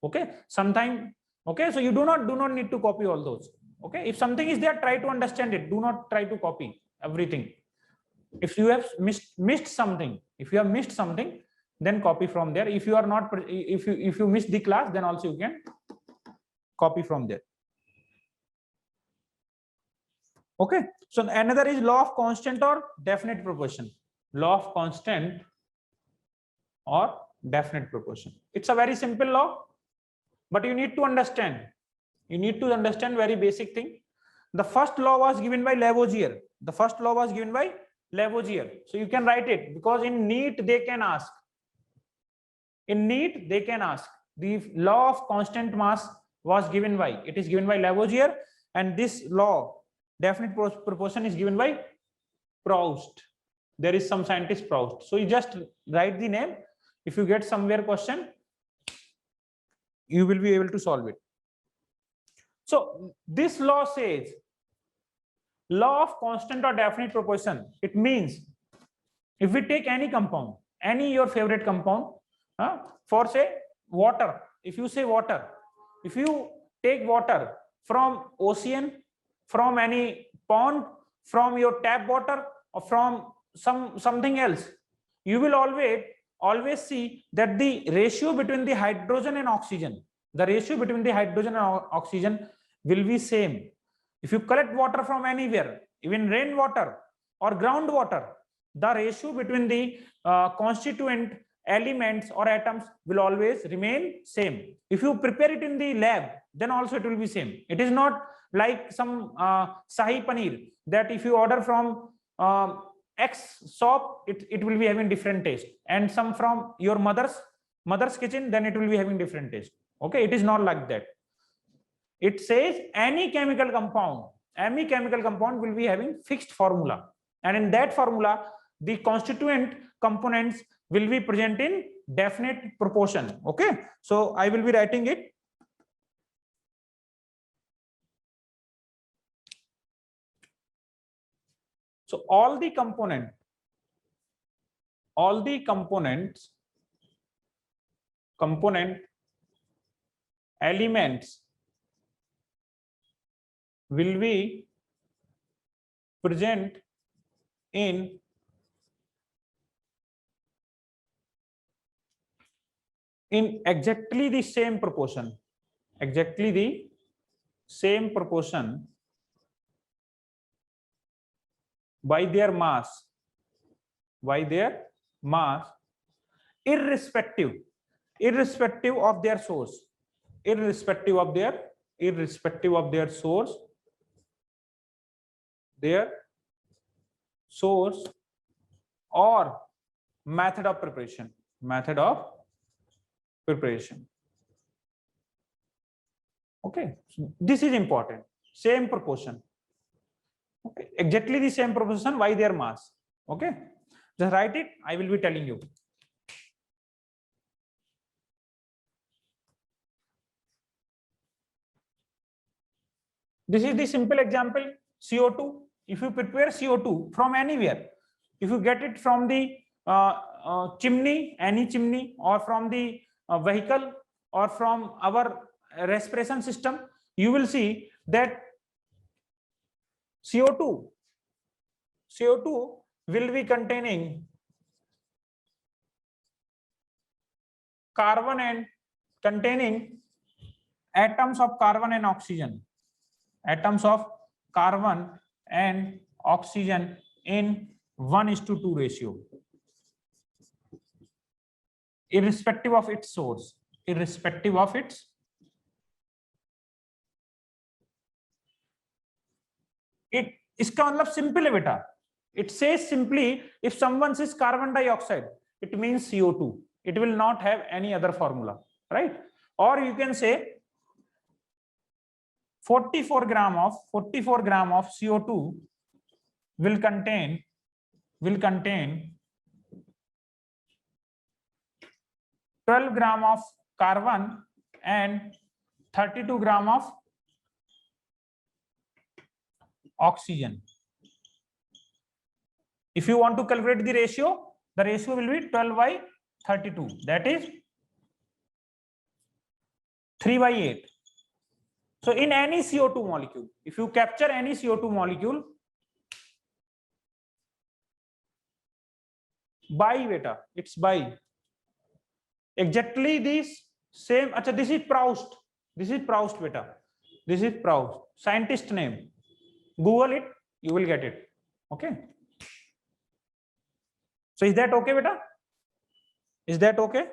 Okay, sometime, okay, so you do not need to copy all those. Okay, if something is there, try to understand it, do not try to copy everything. If you have missed something, then copy from there. If you are not, if you miss the class, then also you can copy from there. Okay, so another is law of constant or definite proportion. It's a very simple law, but you need to understand. Very basic thing. The first law was given by Lavoisier. So you can write it, because in NEET they can ask. The law of constant mass was given by, Lavoisier, and this law, definite proportion, is given by Proust. There is some scientist Proust. So you just write the name. If you get somewhere question, you will be able to solve it. So this law says, law of constant or definite proportion. It means if we take any compound, any your favorite compound, for say water, if you take water from ocean, from any pond, from your tap water, or from something else, you will always see that the ratio between the hydrogen and oxygen, will be same. If you collect water from anywhere, even rainwater or groundwater, the ratio between the constituent elements or atoms will always remain same. If you prepare it in the lab, then also it will be same. It is not like some Shahi Paneer, that if you order from X shop, it will be having different taste, and some from your mother's kitchen, then it will be having different taste. Okay, it is not like that. It says any chemical compound will be having fixed formula. and in that formula the constituent components will be present in definite proportion. Okay, so I will be writing it. So all the components elements will be present in exactly the same proportion, by their mass, irrespective of their source, their source or method of preparation. Okay, so this is important. Same proportion. Okay, exactly the same proportion by their mass. Okay, just write it. I will be telling you. This is the simple example. CO2. If you prepare CO2 from anywhere, if you get it from the chimney, any chimney, or from the vehicle, or from our respiration system, you will see that CO2 will be containing carbon and containing atoms of carbon and oxygen, in 1:2 ratio, irrespective of its source, it इसका मतलब simple है बेटा. It says simply if someone says carbon dioxide, it means CO2. It will not have any other formula, right? Or you can say 44 gram of CO2 will contain 12 gram of carbon and 32 gram of oxygen. If you want to calculate the ratio will be 12/32. That is 3/8. So in any CO2 molecule, if you capture any CO2 molecule, by beta, it's by exactly this same. Acha, this is Proust beta. This is Proust, scientist name. Google it, you will get it. Okay. So is that okay, beta? Is that okay?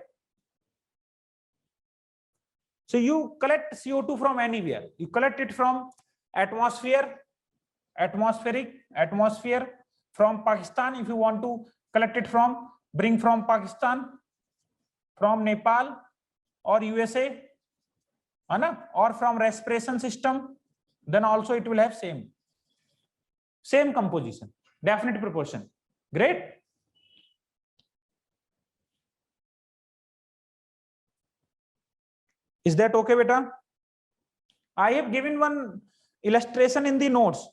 So you collect CO2 from anywhere. You collect it from atmosphere, from Pakistan. If you want to collect it from, bring from Pakistan, from Nepal or USA, or from respiration system, then also it will have same composition, definite proportion. Great. Is that okay, beta? I have given one illustration in the notes.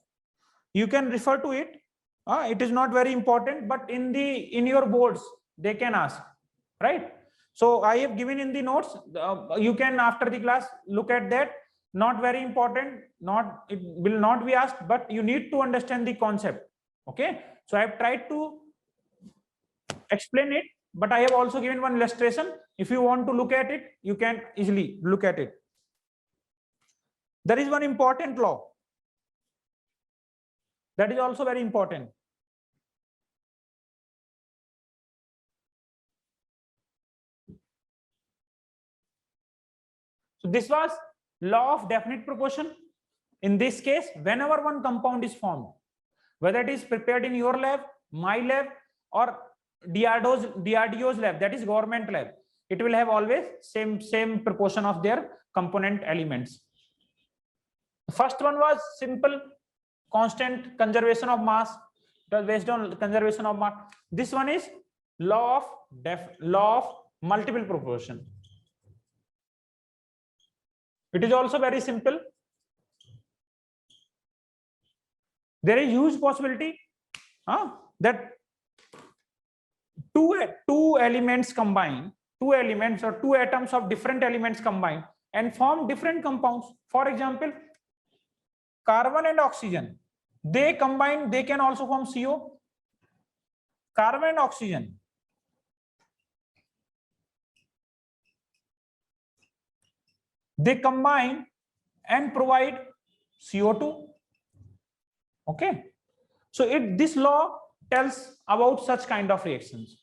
You can refer to it. It is not very important, but in your boards they can ask, right? So I have given in the notes. You can after the class look at that. Not very important. It will not be asked, but you need to understand the concept. Okay. So I have tried to explain it, but I have also given one illustration. If you want to look at it, you can easily look at it. There is one important law that is also very important. So this was law of definite proportion. In this case, whenever one compound is formed, whether it is prepared in your lab, my lab, or DRDO's lab, that is government lab, it will have always same proportion of their component elements. The first one was simple constant conservation of mass. It was based on conservation of mass. This one is law of multiple proportion. It is also very simple. There is huge possibility that two elements combine, two elements or two atoms of different elements combine and form different compounds. For example, carbon and oxygen, they combine, they can also form CO. Carbon and oxygen, they combine and provide CO2. Okay, so this law tells about such kind of reactions.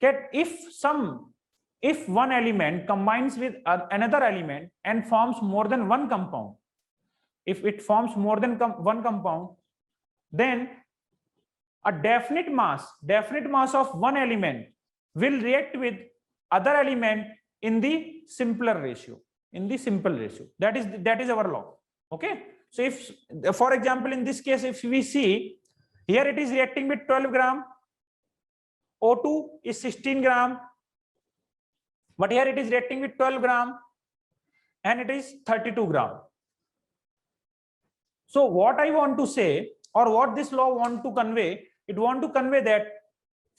That if one element combines with another element and forms more than one compound, if it forms more than one compound, then a definite mass of one element will react with other element in the simpler ratio, in the simple ratio. That is our law. Okay, so if, for example, in this case, if we see here, it is reacting with 12 gram, O2 is 16 gram, but here it is reacting with 12 gram and it is 32 gram. So what I want to say, or what this law want to convey, it want to convey that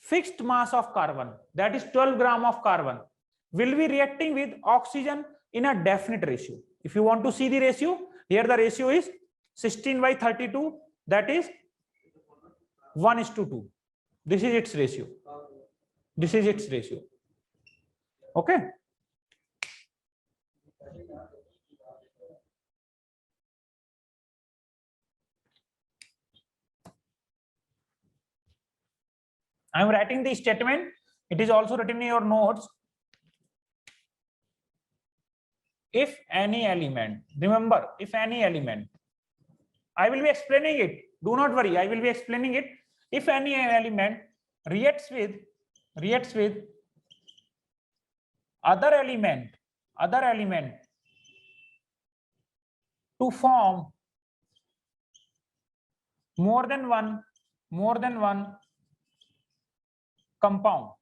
fixed mass of carbon, that is 12 gram of carbon, will be reacting with oxygen in a definite ratio. If you want to see the ratio, here the ratio is 16/32, that is 1:2. This is its ratio. This is its ratio. Okay. I am writing the statement. It is also written in your notes. If any element, remember, if any element, I will be explaining it. Do not worry, I will be explaining it. If any element reacts with other element to form more than one compound,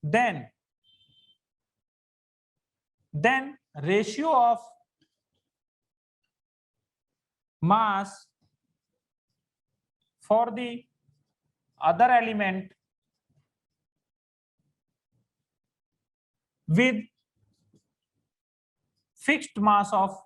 then ratio of mass for the other element with fixed mass of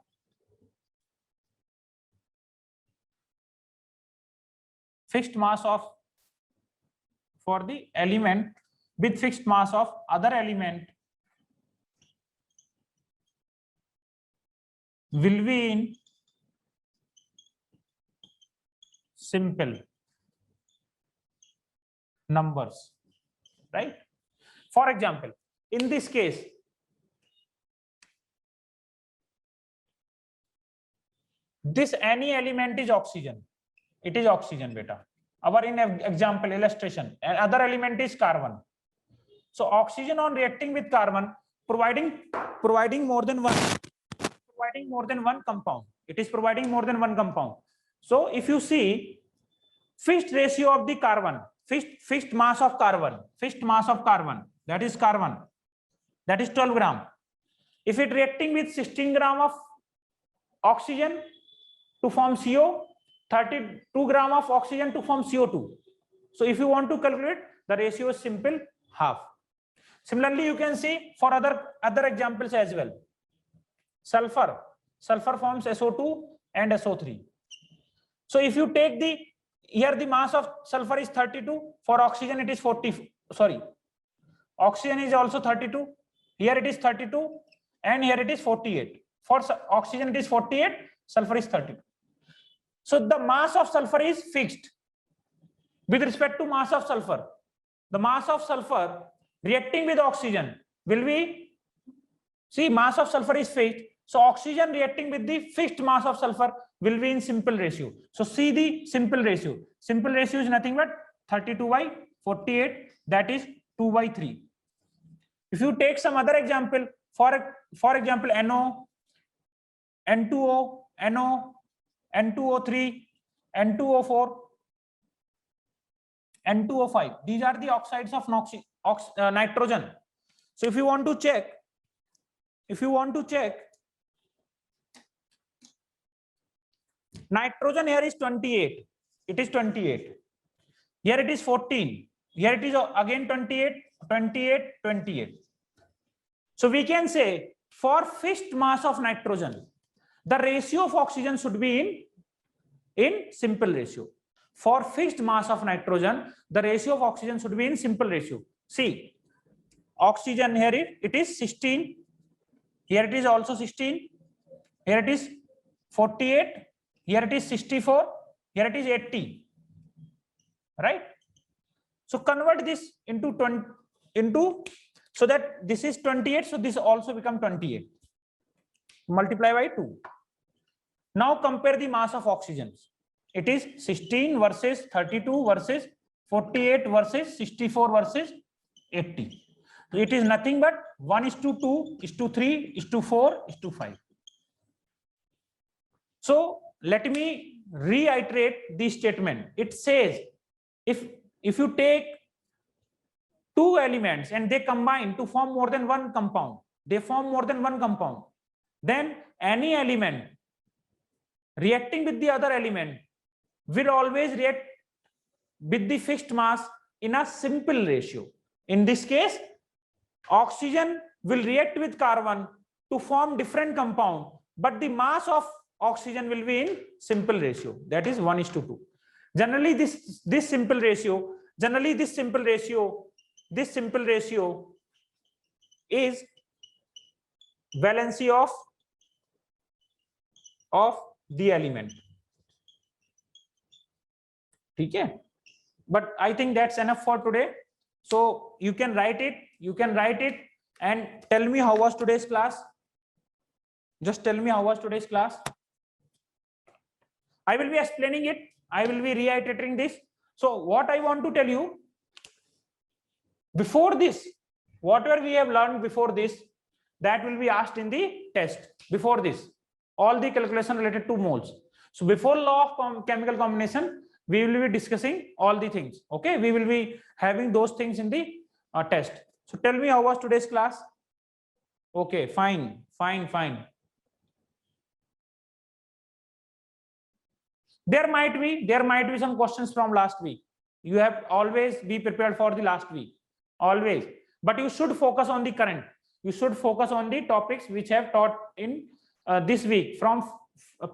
for the element with fixed mass of other element will be in simple numbers, right? For example, in this case, this any element is oxygen. It is oxygen, beta. Our in example illustration, another element is carbon. So oxygen on reacting with carbon, providing more than one compound. It is providing more than one compound. So if you see fixed ratio of the carbon, fixed mass of carbon, that is 12 gram. If it reacting with 16 gram of oxygen to form CO, 32 gram of oxygen to form CO2. So if you want to calculate, the ratio is simple, half. Similarly, you can see for other examples as well. Sulfur forms SO2 and SO3. So if you take here the mass of sulfur is 32, for oxygen it is 40, sorry, oxygen is also 32, here it is 32 and here it is 48. For oxygen it is 48, sulfur is 32. So the mass of sulfur is fixed with respect to mass of sulfur. The mass of sulfur reacting with oxygen will be, see, mass of sulfur is fixed. So oxygen reacting with the fixed mass of sulfur will be in simple ratio. So see the simple ratio. Simple ratio is nothing but 32/48, that is 2/3. If you take some other example, for example, NO, N2O, NO, N2O3, N2O4, N2O5. These are the oxides of nitrogen. So if you want to check, nitrogen here is 28. It is 28. Here it is 14. Here it is again 28, 28, 28. So we can say for fixed mass of nitrogen, the ratio of oxygen should be in simple ratio. For fixed mass of nitrogen, the ratio of oxygen should be in simple ratio. See, oxygen here it is 16. Here it is also 16. Here it is 48. Here it is 64. Here it is 80. Right? So convert this into 20 so that this is 28. So this also become 28. Multiply by 2. Now compare the mass of oxygens. It is 16 versus 32 versus 48 versus 64 versus 80. So it is nothing but 1:2:3:4:5. So let me reiterate the statement. It says if you take two elements and they combine to form more than one compound, then any element reacting with the other element will always react with the fixed mass in a simple ratio. In this case, oxygen will react with carbon to form different compound, but the mass of oxygen will be in simple ratio, that is 1:2. Generally this simple ratio is valency of the element. Okay, but I think that's enough for today. So you can write it and tell me how was today's class. Just tell me how was today's class. I will be explaining it. I will be reiterating this. So what I want to tell you, before this, whatever we have learned before this, that will be asked in the test. Before this, all the calculation related to moles. So before law of chemical combination, we will be discussing all the things. Okay, we will be having those things in the test. So tell me how was today's class. Okay, fine. There might be some questions from last week. You have always be prepared for the last week, always. But you should focus on the current. You should focus on the topics which have taught in this week from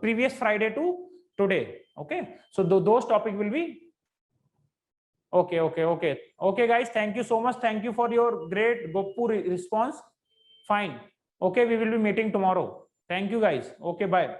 previous Friday to today. Okay, so those topics will be okay guys, thank you so much. Thank you for your great Goppu response. Fine. Okay, we will be meeting tomorrow. Thank you guys. Okay, bye.